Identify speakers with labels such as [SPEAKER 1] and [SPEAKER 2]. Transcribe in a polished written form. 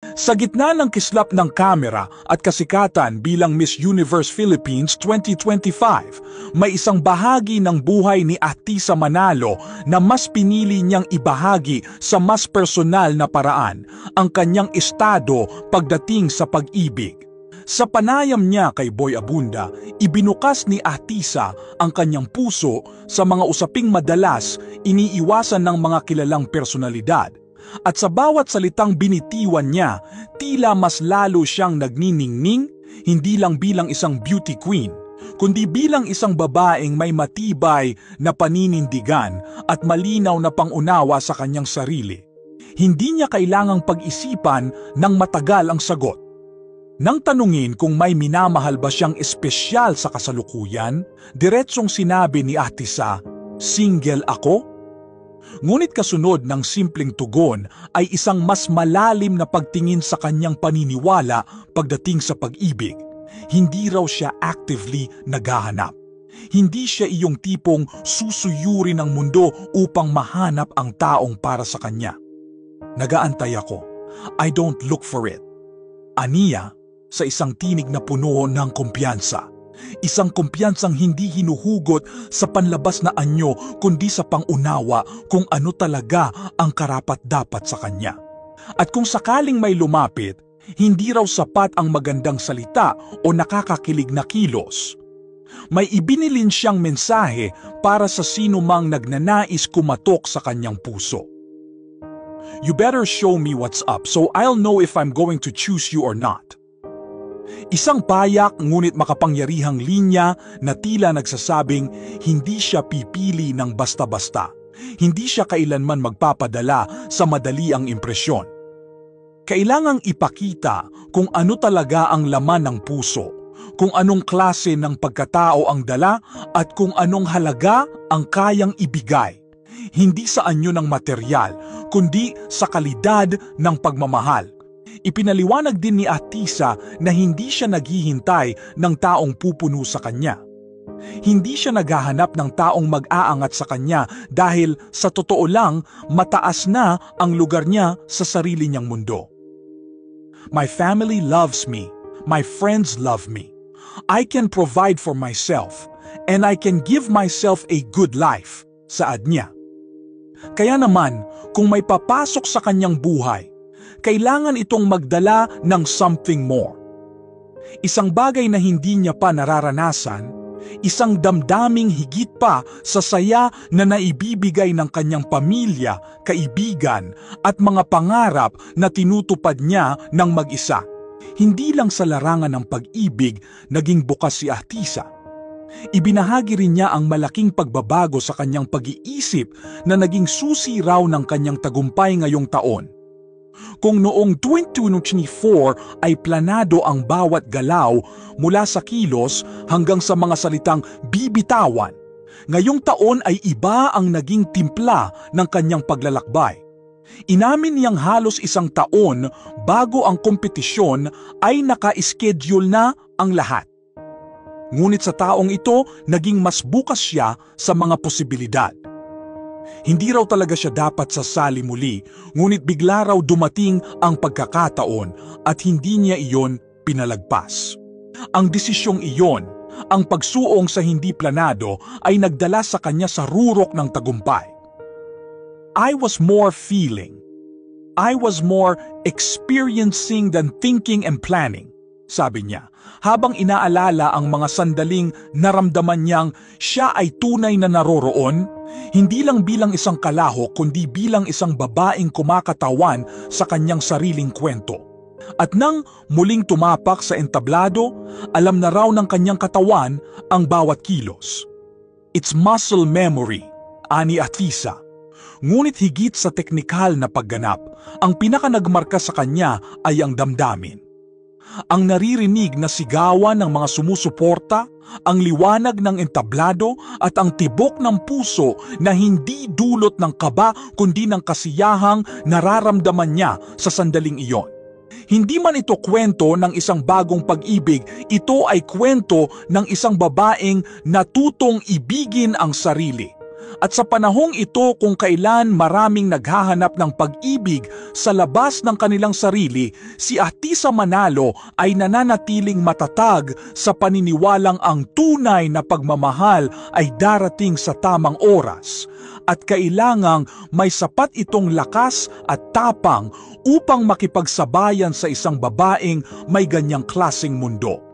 [SPEAKER 1] Sa gitna ng kislap ng kamera at kasikatan bilang Miss Universe Philippines 2025, may isang bahagi ng buhay ni Atisa Manalo na mas pinili niyang ibahagi sa mas personal na paraan, ang kanyang estado pagdating sa pag-ibig. Sa panayam niya kay Boy Abunda, ibinukas ni Atisa ang kanyang puso sa mga usaping madalas iniiwasan ng mga kilalang personalidad. At sa bawat salitang binitiwan niya, tila mas lalo siyang nagniningning, hindi lang bilang isang beauty queen, kundi bilang isang babaeng may matibay na paninindigan at malinaw na pangunawa sa kanyang sarili. Hindi niya kailangang pag-isipan ng matagal ang sagot. Nang tanungin kung may minamahal ba siyang espesyal sa kasalukuyan, diretsong sinabi ni Atisa, "Single ako?" Ngunit kasunod ng simpleng tugon ay isang mas malalim na pagtingin sa kanyang paniniwala pagdating sa pag-ibig. Hindi raw siya actively naghahanap. Hindi siya iyong tipong susuyuri ng mundo upang mahanap ang taong para sa kanya. "Nagaantay ako. I don't look for it." Aniya sa isang tinig na puno ng kumpiyansa. Isang kumpiyansang hindi hinuhugot sa panlabas na anyo kundi sa pangunawa kung ano talaga ang karapat-dapat sa kanya. At kung sakaling may lumapit, hindi raw sapat ang magandang salita o nakakakilig na kilos. May ibinilin siyang mensahe para sa sino mang nagnanais kumatok sa kanyang puso. "You better show me what's up so I'll know if I'm going to choose you or not." Isang payak ngunit makapangyarihang linya na tila nagsasabing hindi siya pipili ng basta-basta. Hindi siya kailanman magpapadala sa madaliang impresyon. Kailangang ipakita kung ano talaga ang laman ng puso, kung anong klase ng pagkatao ang dala at kung anong halaga ang kayang ibigay. Hindi sa anyo ng material, kundi sa kalidad ng pagmamahal. Ipinaliwanag din ni Atisa na hindi siya naghihintay ng taong pupuno sa kanya. Hindi siya naghahanap ng taong mag-aangat sa kanya dahil sa totoo lang mataas na ang lugar niya sa sarili niyang mundo. "My family loves me. My friends love me. I can provide for myself and I can give myself a good life," saad niya. Kaya naman, kung may papasok sa kanyang buhay, kailangan itong magdala ng something more. Isang bagay na hindi niya pa nararanasan, isang damdaming higit pa sa saya na naibibigay ng kanyang pamilya, kaibigan at mga pangarap na tinutupad niya ng mag-isa. Hindi lang sa larangan ng pag-ibig naging bukas si Atisa. Ibinahagi rin niya ang malaking pagbabago sa kanyang pag-iisip na naging susi raw ng kanyang tagumpay ngayong taon. Kung noong 2024 ay planado ang bawat galaw mula sa kilos hanggang sa mga salitang bibitawan, ngayong taon ay iba ang naging timpla ng kanyang paglalakbay. Inamin niyang halos isang taon bago ang kompetisyon ay naka-schedule na ang lahat. Ngunit sa taong ito, naging mas bukas siya sa mga posibilidad. Hindi raw talaga siya dapat sasali muli, ngunit bigla raw dumating ang pagkakataon at hindi niya iyon pinalagpas. Ang desisyong iyon, ang pagsuong sa hindi planado ay nagdala sa kanya sa rurok ng tagumpay. "I was more feeling. I was more experiencing than thinking and planning," sabi niya, habang inaalala ang mga sandaling naramdaman niyang siya ay tunay na naroroon, hindi lang bilang isang kalahok kundi bilang isang babaeng kumakatawan sa kanyang sariling kwento. At nang muling tumapak sa entablado, alam na raw ng kanyang katawan ang bawat kilos. "It's muscle memory," ani Atisa. Ngunit higit sa teknikal na pagganap, ang pinakanagmarka sa kanya ay ang damdamin. Ang naririnig na sigawan ng mga sumusuporta, ang liwanag ng entablado at ang tibok ng puso na hindi dulot ng kaba kundi ng kasiyahang nararamdaman niya sa sandaling iyon. Hindi man ito kwento ng isang bagong pag-ibig, ito ay kwento ng isang babaeng natutong ibigin ang sarili. At sa panahong ito kung kailan maraming naghahanap ng pag-ibig sa labas ng kanilang sarili, si Atisa Manalo ay nananatiling matatag sa paniniwalang ang tunay na pagmamahal ay darating sa tamang oras. At kailangang may sapat itong lakas at tapang upang makipagsabayan sa isang babaeng may ganyang klaseng mundo.